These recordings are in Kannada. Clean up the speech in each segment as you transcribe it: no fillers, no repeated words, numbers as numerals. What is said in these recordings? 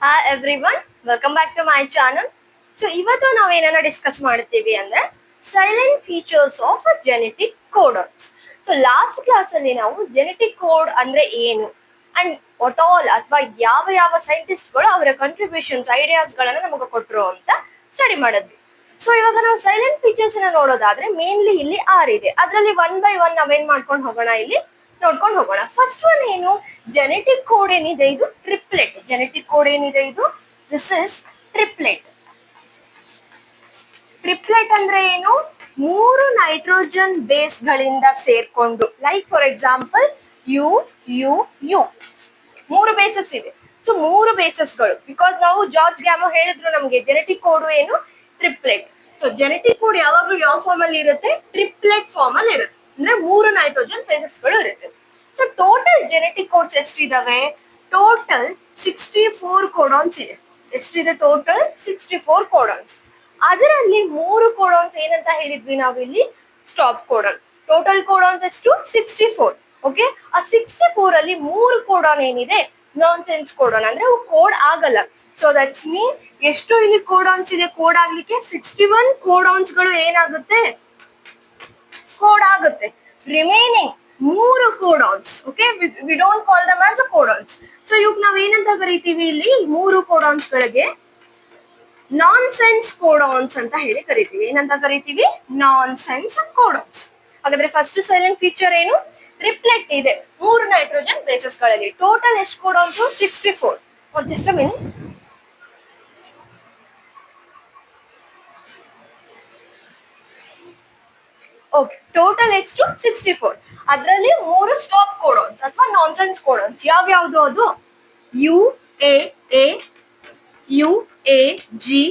Hi everyone, welcome back to my channel. So ಇವತ್ತು ನಾವು ಏನನ್ನ ಡಿಸ್ಕಸ್ ಮಾಡ್ತೀವಿ ಅಂದ್ರೆ silent features of genetic codons. So last class ಅಲ್ಲಿ ನಾವು ಜೆನೆಟಿಕ್ ಕೋಡ್ ಅಂದ್ರೆ ಏನು ಅಂಡ್ ವಾಟ್ ಆಲ್ ಅಥವಾ ಯಾವ ಯಾವ ಸೈಂಟಿಸ್ಟ್ ಗಳು ಅವರ ಕಂಟ್ರಿಬ್ಯೂಷನ್ಸ್ ಐಡಿಯಾಸ್ ಗಳನ್ನ ನಮಗೆ ಕೊಟ್ಟರು ಅಂತ ಸ್ಟಡಿ ಮಾಡಿದ್ವಿ. ಸೊ ಇವಾಗ ನಾವು ಸೈಲೆಂಟ್ ಫೀಚರ್ಸ್ ನೋಡೋದಾದ್ರೆ ಮೇನ್ಲಿ ಇಲ್ಲಿ 6 ಇದೆ. ಅದರಲ್ಲಿ ಒನ್ ಬೈ ಒನ್ ನಾವೇನ್ ಮಾಡ್ಕೊಂಡು ಹೋಗೋಣ, ಇಲ್ಲಿ ನೋಡ್ಕೊಂಡು ಹೋಗೋಣ. ಫಸ್ಟ್ ಒನ್ ಏನು, ಜೆನೆಟಿಕ್ ಕೋಡ್ ಏನಿದೆ ಇದು ಟ್ರಿಪ್ಲೆಟ್. ಜೆನೆಟಿಕ್ ಕೋಡ್ ಏನಿದೆ ಇದು ದಿಸ್ ಇಸ್ ಟ್ರಿಪ್ಲೆಟ್. ಟ್ರಿಪ್ಲೆಟ್ ಅಂದ್ರೆ ಏನು, 3 ನೈಟ್ರೋಜನ್ ಬೇಸ್ ಗಳಿಂದ ಸೇರ್ಕೊಂಡು, like for example U U U 3 bases ಇದೆ. ಸೊ 3 ಬೇಸಸ್ಗಳು, ಬಿಕಾಸ್ ನಾವು ಜಾರ್ಜ್ ಗ್ಯಾಮೋ ಹೇಳಿದ್ರು ನಮ್ಗೆ ಜೆನೆಟಿಕ್ ಕೋಡ್ ಏನು ಟ್ರಿಪ್ಲೆಟ್. ಸೊ ಜೆನೆಟಿಕ್ ಕೋಡ್ ಯಾವಾಗ್ಲೂ ಯಾವ ಫಾರ್ಮ್ ಅಲ್ಲಿ ಇರುತ್ತೆ, ಟ್ರಿಪ್ಲೆಟ್ ಫಾರ್ಮ್ ಅಲ್ಲಿ ಇರುತ್ತೆ. ಅಂದ್ರೆ 3 ನೈಟ್ರೋಜನ್ ಬೇಸಸ್ ಗಳು ಇರುತ್ತೆ. ಸೊ ಟೋಟಲ್ ಜೆನೆಟಿಕ್ ಕೋಡ್ಸ್ ಎಷ್ಟಿದಾವೆ, ಟೋಟಲ್ 64 ಕೋಡಾನ್ಸ್ ಇದೆ. ಎಷ್ಟಿದೆ ಟೋಟಲ್ 64 ಕೋಡಾನ್ಸ್. ಅದರಲ್ಲಿ 3 ಕೋಡಾನ್ಸ್ ಏನಂತ ಹೇಳಿದ್ವಿ ನಾವಿಲ್ಲಿ, ಸ್ಟಾಪ್ ಕೋಡಾನ್. ಟೋಟಲ್ ಕೋಡಾನ್ಸ್ ಎಷ್ಟು 64. ಓಕೆ, ಆ 64 ಅಲ್ಲಿ 3 ಕೋಡಾನ್ ಏನಿದೆ ನಾನ್ ಸೆನ್ಸ್ ಕೋಡಾನ್, ಅಂದ್ರೆ ಅವು ಕೋಡ್ ಆಗಲ್ಲ. ಸೊ ದಟ್ಸ್ ಮೀನ್ ಎಷ್ಟು ಇಲ್ಲಿ ಕೋಡಾನ್ಸ್ ಇದೆ, ಕೋಡ್ ಆಗ್ಲಿಕ್ಕೆ 61 ಕೋಡಾನ್ಸ್ ಗಳು ಏನಾಗುತ್ತೆ, ಕೋಡ್ ಆಗುತ್ತೆ. Remaining 3 codons, okay, we don't call them as a codons. So ಇವಾಗ ನಾವ್ ಏನಂತ ಕರಿತೀವಿ, ಇಲ್ಲಿ 3 ಕೋಡಾನ್ಸ್ ಗಳಿಗೆ ನಾನ್ ಸೆನ್ಸ್ ಕೋಡಾನ್ಸ್ ಅಂತ ಹೇಳಿ ಕರಿತೀವಿ. ಏನಂತ ಕರಿತೀವಿ, ನಾನ್ ಸೆನ್ಸ್ ಕೋಡಾನ್ಸ್. ಹಾಗಾದ್ರೆ ಫಸ್ಟ್ ಸೈಲೆಂಟ್ ಫೀಚರ್ ಏನು, ಟ್ರಿಪ್ಲೆಟ್ ಇದೆ 3 ನೈಟ್ರೋಜನ್ ಬೇಸಸ್ ಗಳಲ್ಲಿ. ಟೋಟಲ್ ಎಷ್ಟು ಕೋಡಾನ್ಸ್, 64. Just a minute. Okay, total ಎಷ್ಟು 64. ಅದರಲ್ಲಿ 3 ಸ್ಟಾಪ್ ಕೋಡಾನ್ಸ್ ಅಥವಾ ನಾನ್ಸೆನ್ಸ್ ಕೋಡಾನ್ಸ್. ಯಾವ್ಯಾವ್ದು ಅದು, U A A, U A G,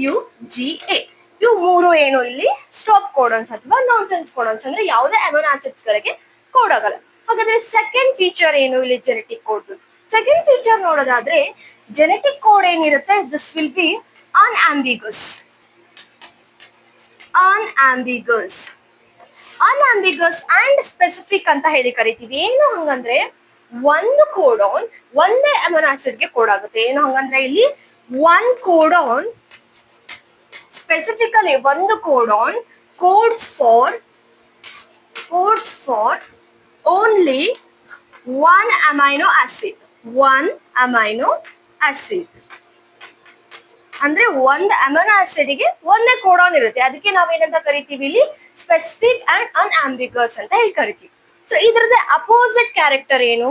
U G A. ಇವು 3 ಏನು ಇಲ್ಲಿ ಸ್ಟಾಪ್ ಕೋಡಾನ್ಸ್ ಅಥವಾ ನಾನ್ಸೆನ್ಸ್ ಕೋಡಾನ್ಸ್, ಅಂದ್ರೆ ಯಾವುದೇ ಅಮಿನೋ ಆಸಿಡ್ಸ್ ಗಳಿಗೆ ಕೋಡ್ ಆಗಲ್ಲ. ಹಾಗಾದ್ರೆ ಸೆಕೆಂಡ್ ಫೀಚರ್ ಏನು ಇಲ್ಲಿ ಜೆನೆಟಿಕ್ ಕೋಡ್. ಸೆಕೆಂಡ್ ಫೀಚರ್ ನೋಡೋದಾದ್ರೆ ಜೆನೆಟಿಕ್ ಕೋಡ್ ಏನಿರುತ್ತೆ, this will be unambiguous. Unambiguous and specific ಅಂತ ಹೇಳಿ ಕರಿತೀವಿ. ಏನು ಹಂಗಂದ್ರೆ ಒಂದು ಕೋಡಾನ್ ಒಂದೇ ಅಮಿನೋ ಆಸಿಡ್ ಗೆ ಕೋಡ್ ಆಗುತ್ತೆ. ಏನು ಹಂಗಂದ್ರೆ ಇಲ್ಲಿ ಒನ್ ಕೋಡಾನ್, ಸ್ಪೆಸಿಫಿಕಲಿ ಒಂದು codon codes for only one amino acid. One amino acid ಅಂದ್ರೆ ಒಂದ್ ಅಮಿನೋ ಆಸಿಡ್ ಗೆ ಒಂದೇ ಕೋಡಾನ್ ಇರುತ್ತೆ. ಅದಕ್ಕೆ ನಾವೇನಂತ ಕರಿತೀವಿ ಇಲ್ಲಿ ಸ್ಪೆಸಿಫಿಕ್ ಅಂಡ್ ಅನ್ಆಂಬಿಗಸ್ ಅಂತ ಹೇಳಿ ಕರಿತೀವಿ. ಸೊ ಇದ್ರದ್ದು ಅಪೋಸಿಟ್ ಕ್ಯಾರೆಕ್ಟರ್ ಏನು,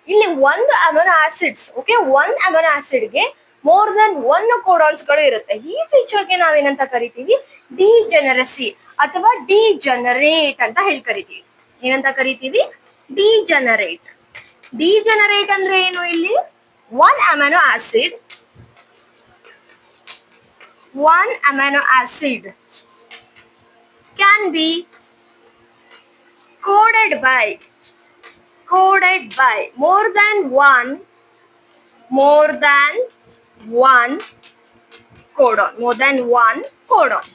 ಇಲ್ಲಿ ಒಂದು ಅಮಿನೋ ಆಸಿಡ್ಸ್, ಓಕೆ, ಒಂದ್ ಅಮಿನೋ ಆಸಿಡ್ ಗೆ ಮೋರ್ ದನ್ 1 ಕೋಡಾನ್ಸ್ ಗಳು ಇರುತ್ತೆ. ಈ ಫೀಚರ್ ಗೆ ನಾವೇನಂತ ಕರಿತೀವಿ, ಡಿಜೆನರಸಿ ಅಥವಾ ಡಿಜನರೇಟ್ ಅಂತ ಹೇಳಿ ಕರಿತೀವಿ. ಏನಂತ ಕರಿತೀವಿ, ಡಿಜನರೇಟ್. ಡಿಜನರೇಟ್ ಅಂದ್ರೆ ಏನು, ಇಲ್ಲಿ one amino acid can be coded by more than one codon.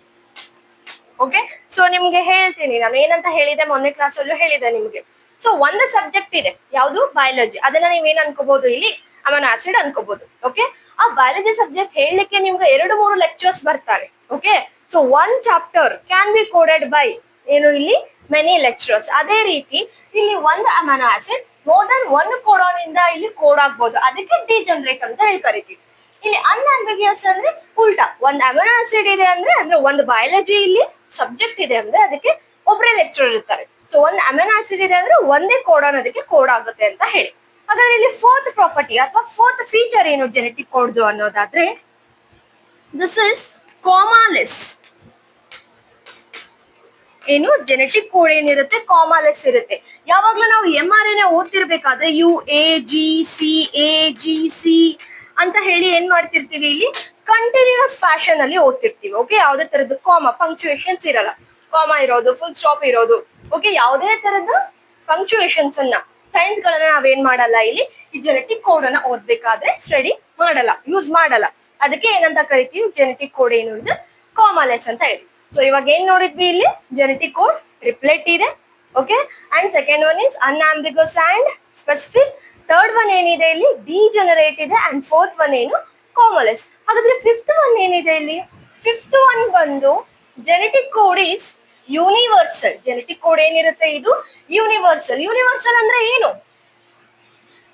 Okay, so ನಿಮ್ಗೆ ಹೇಳ್ತೀನಿ, ನಾನು ಏನಂತ ಹೇಳಿದೆ ಮೊನ್ನೆ ಕ್ಲಾಸ್ ಅಲ್ಲೂ ಹೇಳಿದೆ ನಿಮ್ಗೆ. ಸೊ ಒಂದು ಸಬ್ಜೆಕ್ಟ್ ಇದೆ, ಯಾವುದು ಬಯಾಲಜಿ. ಅದನ್ನ ನೀವೇನ್ ಅನ್ಕೋಬಹುದು, ಇಲ್ಲಿ ಅಮಿನೋ ಆಸಿಡ್ ಅನ್ಕೋಬಹುದು. ಓಕೆ, ಆ ಬಯಾಲಜಿ ಸಬ್ಜೆಕ್ಟ್ ಹೇಳಲಿಕ್ಕೆ ನಿಮ್ಗೆ 2-3 ಲೆಕ್ಚರ್ಸ್ ಬರ್ತಾರೆ. Okay, so one chapter can be coded by ಏನು, ಇಲ್ಲಿ ಮೆನಿ ಲೆಕ್ಚರರ್ಸ್. ಅದೇ ರೀತಿ ಇಲ್ಲಿ ಒಂದು amino acid more than 1 codon ಇಂದ ಇಲ್ಲಿ ಕೋಡ್ ಆಗ್ಬೋದು. ಅದಕ್ಕೆ ಡಿಜನರೇಟ್ ಅಂತ ಹೇಳಿ ಕರಿತೀವಿ. ಇಲ್ಲಿ ಅನ್ಆಂಬಿಗಿಯಸ್ ಅಂದ್ರೆ ಉಲ್ಟಾ, ಒಂದ್ ಅಮಿನೋ ಆಸಿಡ್ ಇದೆ ಅಂದ್ರೆ ಒಂದು ಬಯಾಲಜಿ ಇಲ್ಲಿ ಸಬ್ಜೆಕ್ಟ್ ಇದೆ ಅಂದ್ರೆ ಅದಕ್ಕೆ ಒಬ್ಬರೇ ಲೆಕ್ಚರರ್ ಇರ್ತಾರೆ. ಸೊ ಒಂದ್ ಅಮಿನೋ ಆಸಿಡ್ ಇದೆ ಅಂದ್ರೆ ಒಂದೇ ಕೋಡಾನ್ ಅದಕ್ಕೆ ಕೋಡ್ ಆಗುತ್ತೆ ಅಂತ ಹೇಳಿ. ಹಾಗಾದ್ರೆ ಇಲ್ಲಿ ಫೋರ್ತ್ ಪ್ರಾಪರ್ಟಿ ಅಥವಾ ಫೋರ್ತ್ ಫೀಚರ್ ಏನು ಜೆನೆಟಿಕ್ ಕೋಡ್ದು ಅನ್ನೋದಾದ್ರೆ, ದಿಸ್ ಇಸ್ ಕಾಮಾಲೆಸ್. ಏನು ಜೆನೆಟಿಕ್ ಕೋಡ್ ಏನಿರುತ್ತೆ, ಕಾಮಾಲೆಸ್ ಇರುತ್ತೆ. ಯಾವಾಗ್ಲೂ ನಾವು mRNA ಓದ್ತಿರ್ಬೇಕಾದ್ರೆ UAGC ಅಂತ ಹೇಳಿ ಏನ್ ಮಾಡ್ತಿರ್ತೀವಿ, ಇಲ್ಲಿ ಕಂಟಿನ್ಯೂಸ್ ಫ್ಯಾಷನ್ ಅಲ್ಲಿ ಓದ್ತಿರ್ತೀವಿ. ಓಕೆ, ಯಾವುದೇ ತರದ್ದು ಕಾಮಾ ಪಂಕ್ಚುಯೇಷನ್ಸ್ ಇರಲ್ಲ. ಕಾಮಾ ಇರೋದು, ಫುಲ್ ಸ್ಟಾಪ್ ಇರೋದು. ಓಕೆ, ಯಾವುದೇ ತರದ ಪಂಕ್ಚುಯೇಷನ್ಸ್ ಅನ್ನ, ಸೈನ್ಸ್ ಗಳನ್ನ ನಾವೇನ್ ಮಾಡಲ್ಲ, ಇಲ್ಲಿ ಈ ಜೆನೆಟಿಕ್ ಕೋಡ್ ಅನ್ನ ಓದ್ಬೇಕಾದ್ರೆ ಸ್ಟಡಿ ಮಾಡಲ್ಲ, ಯೂಸ್ ಮಾಡಲ್ಲ. ಅದಕ್ಕೆ ಏನಂತ ಕರಿತೀವಿ, ಜೆನೆಟಿಕ್ ಕೋಡ್ ಏನು ಇದೆ, ಕಾಮಾಲೆಸ್ ಅಂತ ಹೇಳಿ. ಸೊ ಇವಾಗ ಏನ್ ನೋಡಿದ್ವಿ, ಇಲ್ಲಿ ಜೆನೆಟಿಕ್ ಕೋಡ್ ಟ್ರಿಪ್ಲೆಟ್ ಇದೆ. Okay, and second one is unambiguous and specific. Third one ಏನಿದೆ ಇಲ್ಲಿ ಡಿಜನರೇಟ್ ಇದೆ ಅಂಡ್ ಫೋರ್ತ್ ಒನ್ ಏನು ಕಾಮಲೆಸ್. ಹಾಗಾದ್ರೆ ಫಿಫ್ತ್ ಒನ್ ಏನಿದೆ ಇಲ್ಲಿ, ಫಿಫ್ತ್ ಒನ್ ಬಂದು genetic code is universal. Genetic code ಏನಿರುತ್ತೆ ಇದು ಯೂನಿವರ್ಸಲ್. ಯೂನಿವರ್ಸಲ್ ಅಂದ್ರೆ ಏನು?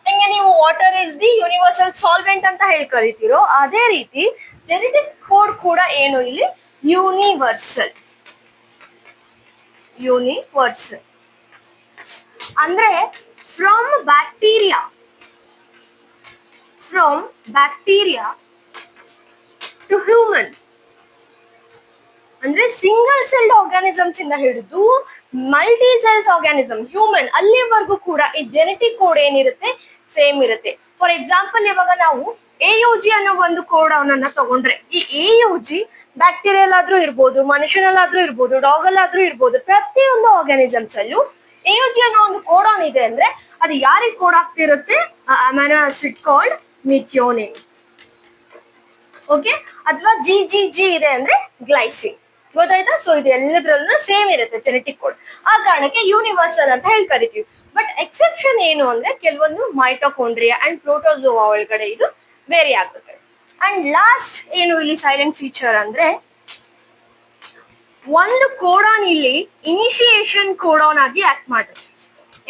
ಹೆಂಗೆ ನೀವು water is the universal solvent ಅಂತ ಹೇಳಿ ಕರಿತೀರೋ ಅದೇ ರೀತಿ ಜೆನೆಟಿಕ್ ಕೋಡ್ ಕೂಡ ಏನು ಇಲ್ಲಿ ಯೂನಿವರ್ಸಲ್. ಯೂನಿವರ್ಸಲ್ ಅಂದ್ರೆ ಫ್ರಮ್ ಬ್ಯಾಕ್ಟೀರಿಯಾ ಟು ಹ್ಯೂಮನ್, ಅಂದ್ರೆ ಸಿಂಗಲ್ ಸೆಲ್ಡ್ ಆರ್ಗಾನಿಸಮ್ಸ್ ಇಂದ ಹಿಡಿದು ಮಲ್ಟಿ ಸೆಲ್ಸ್ ಆರ್ಗಾನಿಸಮ್ ಹ್ಯೂಮನ್ ಅಲ್ಲಿವರೆಗೂ ಕೂಡ ಈ ಜೆನೆಟಿಕ್ ಕೋಡ್ ಏನಿರುತ್ತೆ ಸೇಮ್ ಇರುತ್ತೆ. ಫಾರ್ ಎಕ್ಸಾಂಪಲ್ ಇವಾಗ ನಾವು AUG ಅನ್ನೋ ಒಂದು ಕೋಡ್ ಅವನನ್ನ ತಗೊಂಡ್ರೆ, ಈ AUG ಬ್ಯಾಕ್ಟೀರಿಯಲ್ ಆದ್ರೂ ಇರ್ಬೋದು, ಮನುಷ್ಯನಲ್ಲಾದ್ರೂ ಇರ್ಬೋದು, ಡಾಗ್ ಅಲ್ಲಾದ್ರೂ ಇರ್ಬೋದು, ಪ್ರತಿಯೊಂದು ಆರ್ಗಾನಿಸಮ್ಸ್ ಅಲ್ಲೂ AUG ಅನ್ನೋ ಒಂದು ಕೋಡಾನ್ ಇದೆ ಅಂದ್ರೆ ಅದು ಯಾರಿಗೆ ಕೋಡ್ ಆಗ್ತಿರುತ್ತೆ? Amino acid called methionine. Okay, ಅಥವಾ GGG ಇದೆ ಅಂದ್ರೆ ಗ್ಲೈಸಿನ್. ಗೊತ್ತಾಯ್ತಾ? ಸೊ ಇದು ಎಲ್ಲದ್ರಲ್ಲೂ ಸೇಮ್ ಇರುತ್ತೆ ಜೆನೆಟಿಕ್ ಕೋಡ್. ಆ ಕಾರಣಕ್ಕೆ ಯೂನಿವರ್ಸಲ್ ಅಂತ ಹೇಳಿ ಕರಿತೀವಿ. ಬಟ್ ಎಕ್ಸೆಪ್ಷನ್ ಏನು ಅಂದ್ರೆ ಕೆಲವೊಂದು ಮೈಟೋಕಾಂಡ್ರಿಯಾ ಅಂಡ್ ಪ್ರೋಟೋಜೋವಾ ಒಳಗಡೆ ಇದು ವೇರಿ ಆಗುತ್ತೆ. ಅಂಡ್ ಲಾಸ್ಟ್ ಏನು ಇಲ್ಲಿ ಸೈಲೆಂಟ್ ಫೀಚರ್ ಅಂದ್ರೆ ಒಂದು ಕೋಡಾನ್ ಇಲ್ಲಿ ಇನಿಷಿಯೇಷನ್ ಕೋಡಾನ್ ಆಗಿ ಆಕ್ಟ್ ಮಾಡುತ್ತೆ.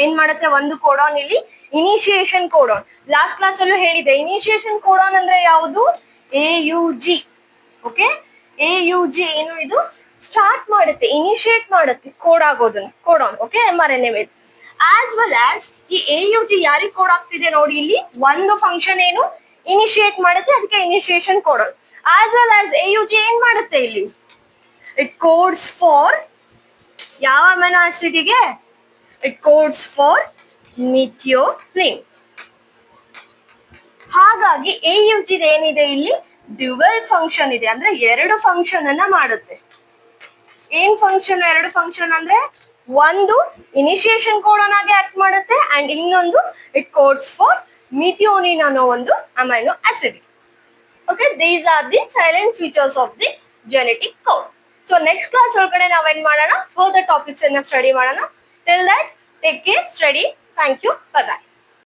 ಏನ್ ಮಾಡುತ್ತೆ? ಒಂದು ಕೋಡಾನ್ ಇಲ್ಲಿ ಇನಿಷಿಯೇಷನ್ ಕೋಡಾನ್. ಲಾಸ್ಟ್ ಕ್ಲಾಸ್ ಅಲ್ಲೂ ಹೇಳಿದೆ ಇನಿಷಿಯೇಷನ್ ಕೋಡಾನ್ ಅಂದ್ರೆ ಯಾವುದು? AUG. ಓಕೆ, AUG ಏನು ಇದು ಸ್ಟಾರ್ಟ್ ಮಾಡುತ್ತೆ, ಇನಿಷಿಯೇಟ್ ಮಾಡುತ್ತೆ ಕೋಡ್ ಆಗೋದನ್ನ, ಕೋಡಾನ್. ಓಕೆ, mRNA ಮೇಲೆ ಆಸ್ ವೆಲ್ ಆಸ್ ಈ AUG ಯಾರಿಗೆ ಕೋಡ್ ಆಗ್ತಿದೆ ನೋಡಿ, ಇಲ್ಲಿ ಒಂದು ಫಂಕ್ಷನ್ ಏನು ಇನಿಷಿಯೇಟ್ ಮಾಡುತ್ತೆ, ಅದಕ್ಕೆ initiation codon. As well as AUG ಏನ್ ಮಾಡುತ್ತೆ ಇಲ್ಲಿ, ಇಟ್ ಕೋಡ್ಸ್ ಫಾರ್ ಯಾವ ಅಮೈನೋ ಆಸಿಡ್ಗೆ? It codes for ಮಿಥಿಯೋನಿನ್. ಹಾಗಾಗಿ AUG ಏನಿದೆ ಇಲ್ಲಿ ಡ್ಯುವೆಲ್ ಫಂಕ್ಷನ್ ಇದೆ, ಅಂದ್ರೆ ಎರಡು ಫಂಕ್ಷನ್ ಅನ್ನ ಮಾಡುತ್ತೆ. ಏನ್ ಫಂಕ್ಷನ್? ಎರಡು ಫಂಕ್ಷನ್ ಅಂದ್ರೆ ಒಂದು ಇನಿಷಿಯೇಷನ್ ಕೋಡಾನ್ ಆಗಿ ಆಕ್ಟ್ ಮಾಡುತ್ತೆ ಅಂಡ್ ಇನ್ನೊಂದು ಇಟ್ ಕೋಡ್ಸ್ ಫಾರ್ ಮಿಥಿಯೋನಿನ್ ಅನ್ನೋ ಒಂದು amino acid. Okay, these are the silent features of the genetic code. So next class ಒಳಗಡೆ ನಾವೇನ್ ಮಾಡೋಣ, ಫರ್ದರ್ ಟಾಪಿಕ್ಸ್ ಅನ್ನ ಸ್ಟಡಿ ಮಾಡೋಣ. Till that take care, study. Thank you, bye by.